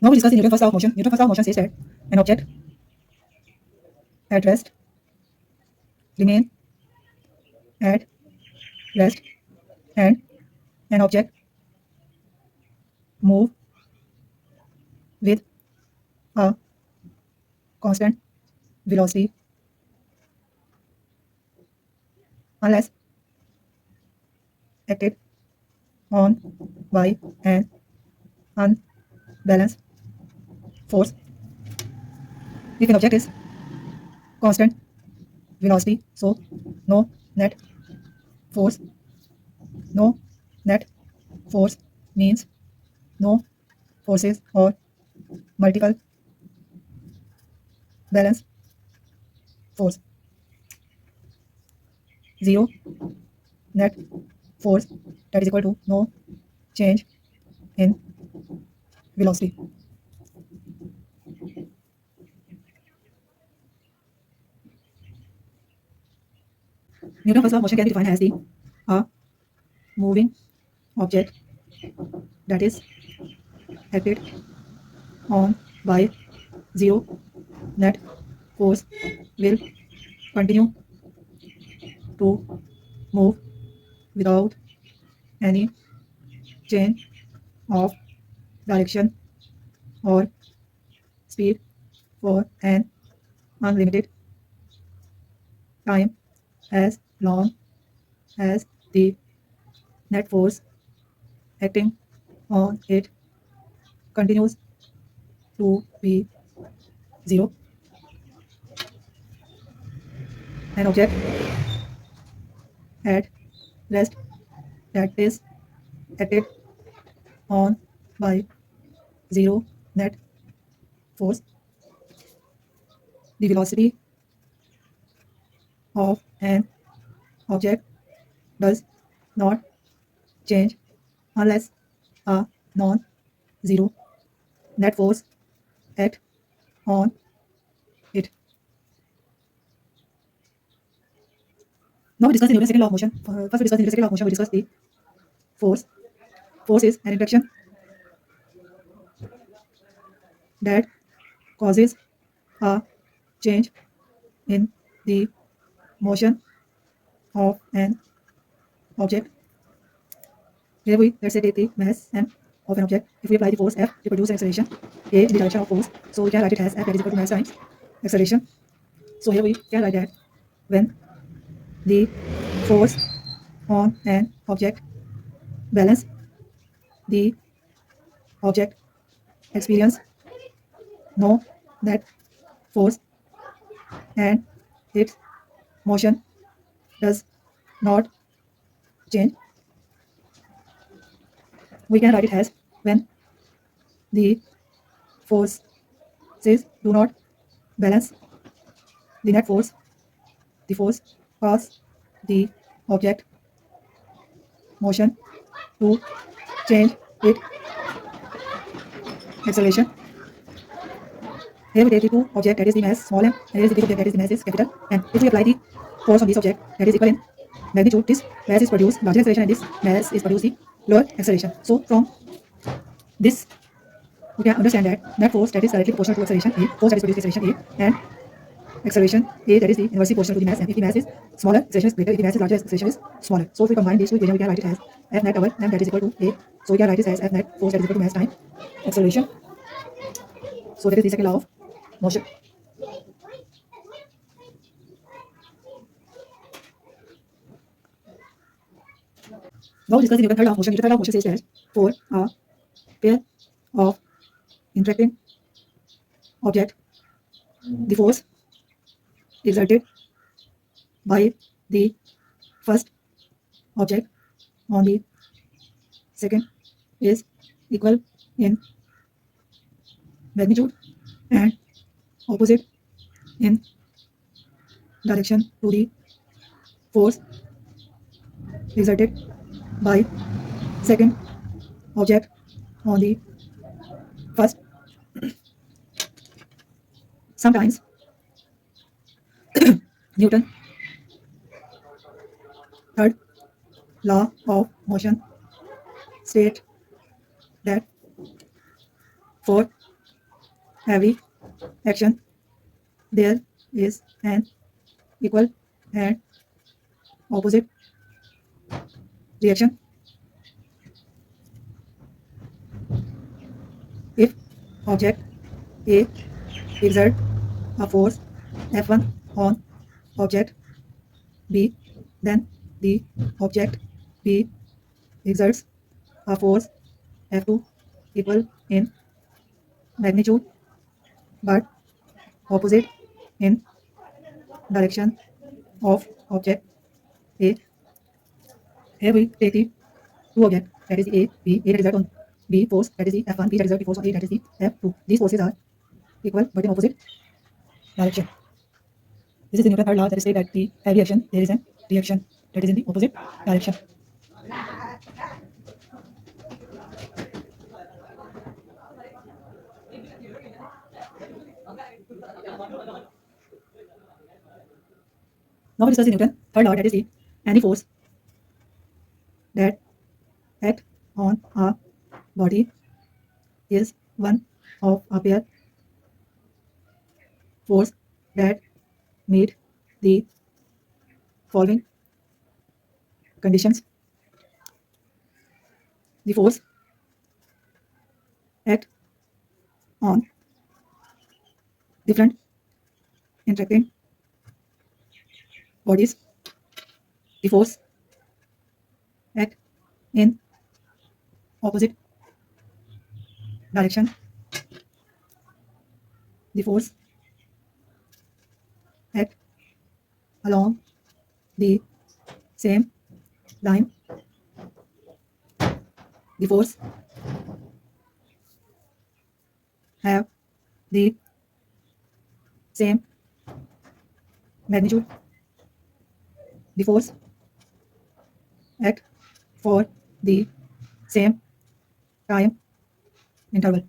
Now we discuss the Newton's first law of motion. Newton's first law of motion says that an object at rest remain at rest and an object move with a constant velocity unless acted on by an unbalanced force. If an object is constant velocity, so no net force. No net force means no forces or multiple balance force. Zero net force, that is equal to no change in velocity. Newton's first law of motion can be defined as the a moving object that is acted on by zero net force will continue to move without any change of direction or speed for an unlimited time as long as the net force acting on it continues to be zero. An object at rest that is acted on by zero net force, the velocity of an object does not change unless a non-zero net force act on it. Now we discuss the Newton's second law of motion. First we discuss the Newton's second law of motion. We discuss the force. Force is an interaction that causes a change in the motion of an object. Here we let's say take the mass m of an object. If we apply the force F, we produce an acceleration A in the direction of force. So we can write it as F that is equal to mass times acceleration. So here we can write that when the force on an object balance, the object experience no net force and its motion does not change. We can write it as when the forces do not balance, the net force, the force cause the object motion to change its acceleration. Here we take the two object that is the mass small m and here is the big object that is the mass is capital M. If we apply the force on this object that is equal in magnitude, this mass is produced larger acceleration and this mass is produced the lower acceleration. So from this we can understand that net force that is directly proportional to acceleration A, force that is produced acceleration A, and acceleration A that is the inversely proportional to the mass M. If the mass is smaller, acceleration is greater. If the mass is larger, acceleration is smaller. So if we combine these two equations, we can write it as F net over M that is equal to A. So we can write it as F net force that is equal to mass time acceleration. So that is the second law of motion. Now discussing the third law of motion. The third law of motion says that for a pair of interacting object, the force exerted by the first object on the second is equal in magnitude and opposite in direction to the force exerted by second object on the first. Sometimes Newton third law of motion state that for every action there is an equal and opposite reaction. If object A exert a force F1 on object B, then the object B exerts a force F2 equal in magnitude but opposite in direction of object A. Here we take the two objects, that is the A, B, A that exert on B force, that is the F1, B that exert the force on A, that is the F2. These forces are equal but in opposite direction. This is the Newton's third law that states that the every action there is an reaction that is in the opposite direction. Now we discuss the Newton's third law that is the any force that act on a body is one of a pair force that meet the following conditions. The force act on different interacting bodies. The force act in opposite direction. The force act along the same line. The force have the same magnitude. The force act for the same time interval.